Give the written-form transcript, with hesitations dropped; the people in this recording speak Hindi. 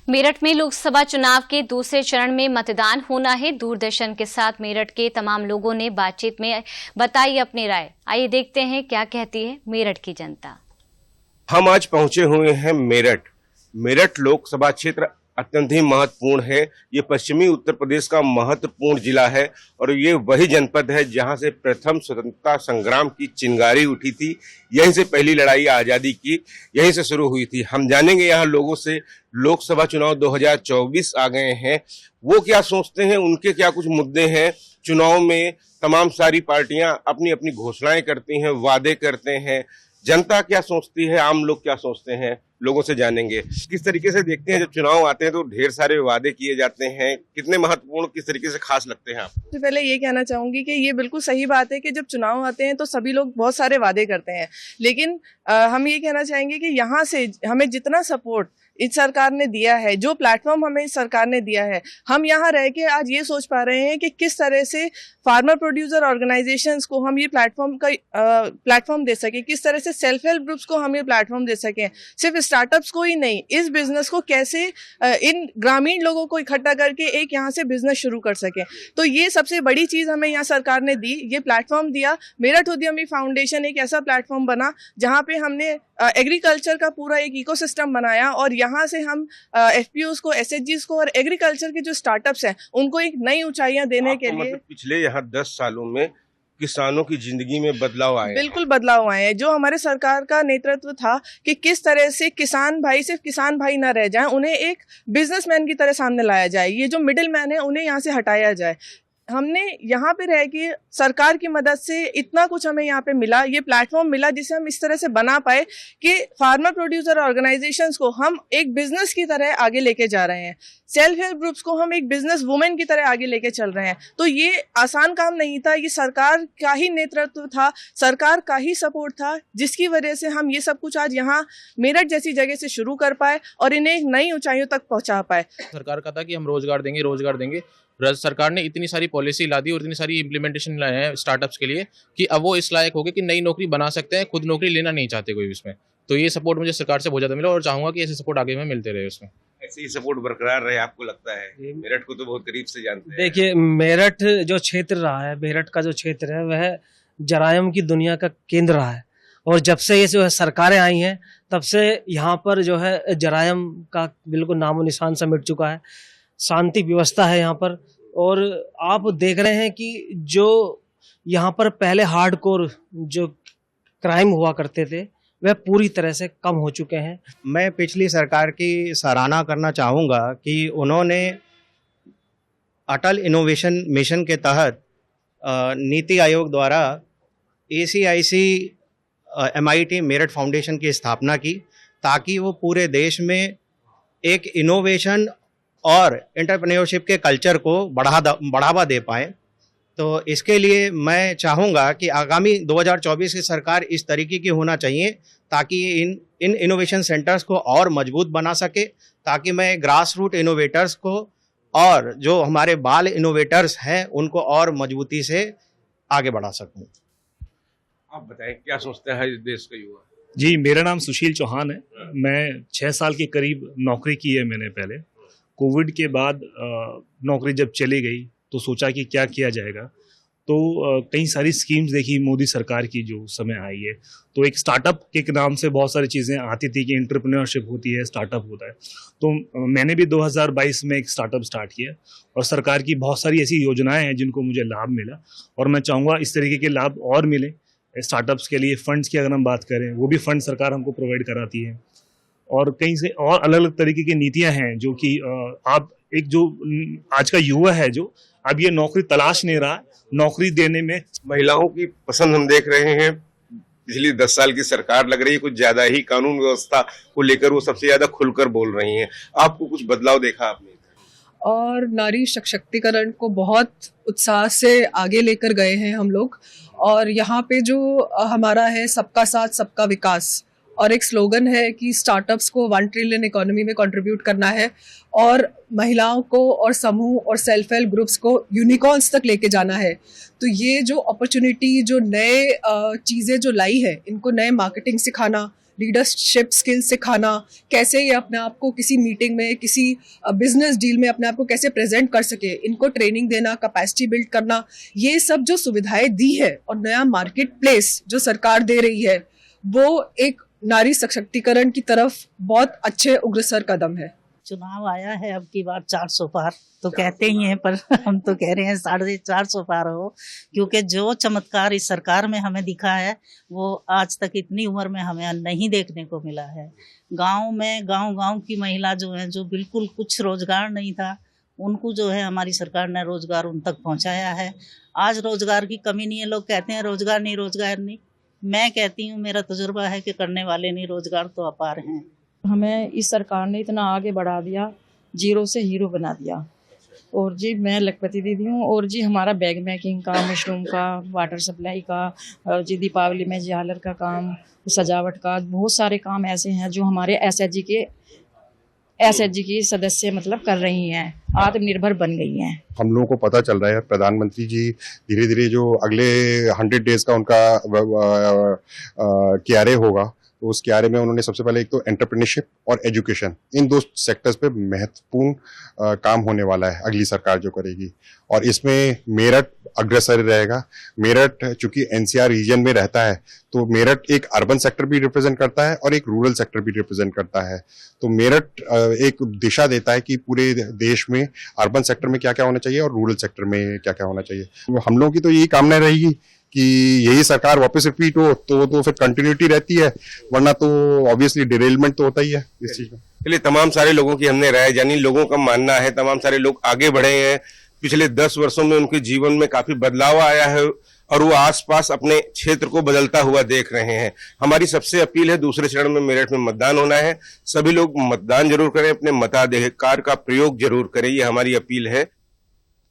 मेरठ में लोकसभा चुनाव के दूसरे चरण में मतदान होना है। दूरदर्शन के साथ मेरठ के तमाम लोगों ने बातचीत में बताई अपनी राय। आइए देखते हैं क्या कहती है मेरठ की जनता। हम आज पहुंचे हुए हैं मेरठ लोकसभा क्षेत्र अत्यंत ही महत्वपूर्ण है। ये पश्चिमी उत्तर प्रदेश का महत्वपूर्ण जिला है और ये वही जनपद है जहां से प्रथम स्वतंत्रता संग्राम की चिंगारी उठी थी। यहीं से पहली लड़ाई आजादी की यहीं से शुरू हुई थी। हम जानेंगे यहाँ लोगों से, लोकसभा चुनाव 2024 आ गए हैं, वो क्या सोचते हैं, उनके क्या कुछ मुद्दे हैं। चुनाव में तमाम सारी पार्टियां अपनी अपनी घोषणाएं करती हैं, वादे करते हैं। जनता क्या सोचती है, आम लोग क्या सोचते हैं, लोगों से जानेंगे। किस तरीके से देखते हैं जब चुनाव आते हैं तो ढेर सारे वादे किए जाते हैं, कितने महत्वपूर्ण, किस तरीके से खास लगते हैं आप? तो पहले ये कहना चाहूंगी कि ये बिल्कुल सही बात है कि जब चुनाव आते हैं तो सभी लोग बहुत सारे वादे करते हैं, लेकिन हम ये कहना चाहेंगे कि यहाँ से हमें जितना सपोर्ट इस सरकार ने दिया है, जो प्लेटफॉर्म हमें इस सरकार ने दिया है, हम यहाँ रह के आज ये सोच पा रहे हैं कि किस तरह से फार्मर प्रोड्यूसर ऑर्गेनाइजेशंस को हम ये प्लेटफॉर्म दे सकें, किस तरह से सेल्फ हेल्प ग्रुप्स को हम ये प्लेटफॉर्म दे सकें। सिर्फ स्टार्टअप्स को ही नहीं, इस बिजनेस को कैसे इन ग्रामीण लोगों को इकट्ठा करके एक यहाँ से बिजनेस शुरू कर सकें। तो ये सबसे बड़ी चीज़ हमें यहाँ सरकार ने दी, ये प्लेटफॉर्म दिया। मेरठ उद्यमी फाउंडेशन एक ऐसा प्लेटफॉर्म बना जहाँ पे हमने एग्रीकल्चर का पूरा एक इकोसिस्टम बनाया और यहाँ से हम एफपीओस को, एसएचजीस को और एग्रीकल्चर के जो स्टार्टअप्स हैं उनको एक नई ऊंचाइयां देने के लिए मतलब पिछले यहाँ 10 सालों में किसानों की जिंदगी में बदलाव आए। बिल्कुल बदलाव आए हैं। जो हमारे सरकार का नेतृत्व था कि किस तरह से किसान भाई सिर्फ किसान भाई ना रह जाएं, उन्हें एक बिजनेसमैन की तरह सामने लाया जाए। ये जो मिडिल मैन है उन्हें यहाँ से हटाया जाए। हमने यहाँ पे रह के सरकार की मदद से इतना कुछ हमें यहाँ पे मिला, ये प्लेटफॉर्म मिला जिसे हम इस तरह से बना पाए कि फार्मर प्रोड्यूसर ऑर्गेनाइजेशंस को हम एक बिजनेस की तरह आगे लेके जा रहे हैं, सेल्फ हेल्प ग्रुप्स को हम एक बिजनेस वुमेन की तरह आगे लेके चल रहे हैं। तो ये आसान काम नहीं था, ये सरकार का ही नेतृत्व था, सरकार का ही सपोर्ट था, जिसकी वजह से हम ये सब कुछ आज यहाँ मेरठ जैसी जगह से शुरू कर पाए और इन्हें एक नई ऊंचाइयों तक पहुँचा पाए। सरकार का था कि हम रोजगार देंगे। राज्य सरकार ने इतनी सारी पॉलिसी ला दी और इतनी सारी इम्प्लीमेंटेशन लाए हैं स्टार्टअप्स के लिए कि अब वो इस लायक हो गए कि नई नौकरी बना सकते हैं, खुद नौकरी लेना नहीं चाहते कोई इसमें। तो ये सपोर्ट मुझे सरकार से बहुत ज्यादा मिला और चाहूंगा कि ऐसे सपोर्ट आगे में मिलते रहे। उसमें ऐसे ही सपोर्ट बरकरार रहे, आपको लगता है? मेरठ को तो बहुत करीब से जानते हैं। देखिए, मेरठ जो क्षेत्र रहा है, मेरठ का जो क्षेत्र है वह जरायम की दुनिया का केंद्र रहा है और जब से ये जो है सरकारें आई हैं तब से यहाँ पर जो है जरायम का बिल्कुल नामो निशान सा मिट चुका है। शांति व्यवस्था है यहाँ पर और आप देख रहे हैं कि जो यहाँ पर पहले हार्डकोर जो क्राइम हुआ करते थे वह पूरी तरह से कम हो चुके हैं। मैं पिछली सरकार की सराहना करना चाहूँगा कि उन्होंने अटल इनोवेशन मिशन के तहत नीति आयोग द्वारा ACIC MIT मेरठ फाउंडेशन की स्थापना की ताकि वो पूरे देश में एक इनोवेशन और एंटरप्रेन्योरशिप के कल्चर को बढ़ावा दे पाए। तो इसके लिए मैं चाहूँगा कि आगामी 2024 की सरकार इस तरीके की होना चाहिए ताकि इन इनोवेशन सेंटर्स को और मजबूत बना सके, ताकि मैं ग्रास रूट इनोवेटर्स को और जो हमारे बाल इनोवेटर्स हैं उनको और मजबूती से आगे बढ़ा सकूँ। आप बताएं क्या सोचते हैं देश का युवा? जी, मेरा नाम सुशील चौहान है। मैं 6 साल के करीब नौकरी की है मैंने। पहले कोविड के बाद नौकरी जब चली गई तो सोचा कि क्या किया जाएगा, तो कई सारी स्कीम्स देखी मोदी सरकार की जो समय आई है। तो एक स्टार्टअप के नाम से बहुत सारी चीज़ें आती थी कि एंटरप्रेन्योरशिप होती है, स्टार्टअप होता है। तो मैंने भी 2022 में एक स्टार्टअप स्टार्ट किया और सरकार की बहुत सारी ऐसी योजनाएं हैं जिनको मुझे लाभ मिला और मैं चाहूँगा इस तरीके के लाभ और मिले। स्टार्टअप्स के लिए फंड्स की अगर हम बात करें, वो भी फंड सरकार हमको प्रोवाइड कराती है और कहीं से और अलग अलग तरीके की नीतियां हैं जो कि आप एक जो आज का युवा है जो अब ये नौकरी तलाश नहीं रहा, नौकरी देने में महिलाओं की पसंद हम देख रहे हैं। पिछली 10 साल की सरकार लग रही है कुछ ज्यादा ही कानून व्यवस्था को लेकर वो सबसे ज्यादा खुलकर बोल रही हैं। आपको कुछ बदलाव देखा आपने? और नारी सशक्तिकरण को बहुत उत्साह से आगे लेकर गए हैं हम लोग। और यहाँ पे जो हमारा है सबका साथ सबका विकास और एक स्लोगन है कि स्टार्टअप्स को 1 ट्रिलियन इकोनॉमी में कंट्रीब्यूट करना है और महिलाओं को और समूह और सेल्फ हेल्प ग्रुप्स को यूनिकॉर्न्स तक लेके जाना है। तो ये जो अपॉर्चुनिटी, जो नए चीज़ें जो लाई है, इनको नए मार्केटिंग सिखाना, लीडरशिप स्किल्स सिखाना, कैसे ये अपने आप को किसी मीटिंग में, किसी बिजनेस डील में अपने आप को कैसे प्रेजेंट कर सके, इनको ट्रेनिंग देना, कैपेसिटी बिल्ड करना, ये सब जो सुविधाएं दी है और नया मार्केट प्लेस जो सरकार दे रही है, वो एक नारी सशक्तिकरण की तरफ बहुत अच्छे उग्रसर कदम है। चुनाव आया है अब की बार 400 पार तो कहते ही हैं, पर हम तो कह रहे हैं 450 पार हो, क्योंकि जो चमत्कार इस सरकार में हमें दिखा है वो आज तक इतनी उम्र में हमें नहीं देखने को मिला है। गांव में गांव की महिला जो है, जो बिल्कुल कुछ रोजगार नहीं था, उनको जो है हमारी सरकार ने रोजगार उन तक पहुंचाया है। आज रोजगार की कमी नहीं है। लोग कहते हैं रोजगार नहीं, मैं कहती हूँ, मेरा तजुर्बा है कि करने वाले नहीं, रोजगार तो अपार हैं। हमें इस सरकार ने इतना आगे बढ़ा दिया, जीरो से हीरो बना दिया। और जी मैं लखपति दीदी हूँ, और जी हमारा बैग मेकिंग का, मशरूम का, वाटर सप्लाई का, जी दीपावली में झालर का काम, सजावट का, बहुत सारे काम ऐसे हैं जो हमारे एसएचजी की सदस्य मतलब कर रही हैं, आत्मनिर्भर बन गई हैं। हम लोगों को पता चल रहा है प्रधानमंत्री जी धीरे धीरे जो अगले 100 डेज का उनका क्यारे होगा, तो उस क्यारे में उन्होंने सबसे पहले एक तो एंटरप्रेन्योरशिप और एजुकेशन, इन दो सेक्टर्स पे महत्वपूर्ण काम होने वाला है अगली सरकार जो करेगी। और इसमें मेरठ अग्रसर रहेगा। मेरठ चूंकि एनसीआर रीजन में रहता है, तो मेरठ एक अर्बन सेक्टर भी रिप्रेजेंट करता है और एक रूरल सेक्टर भी रिप्रेजेंट करता है। तो मेरठ एक दिशा देता है कि पूरे देश में अर्बन सेक्टर में क्या क्या होना चाहिए और रूरल सेक्टर में क्या क्या होना चाहिए। हम लोगों की तो यही कामना रहेगी कि यही सरकार वापस रिपीट हो, तो फिर कंटिन्यूटी रहती है, वरना तो ऑब्वियसली डिरेलमेंट तो होता ही है इस चीज में। चलिए, तमाम सारे लोगों की हमने राय जानी, लोगों का मानना है, तमाम सारे लोग आगे बढ़े हैं। पिछले 10 वर्षों में उनके जीवन में काफी बदलाव आया है और वो आसपास अपने क्षेत्र को बदलता हुआ देख रहे हैं। हमारी सबसे अपील है, दूसरे चरण में मेरठ में मतदान होना है, सभी लोग मतदान जरूर करें, अपने मताधिकार का प्रयोग जरूर करें, ये हमारी अपील है।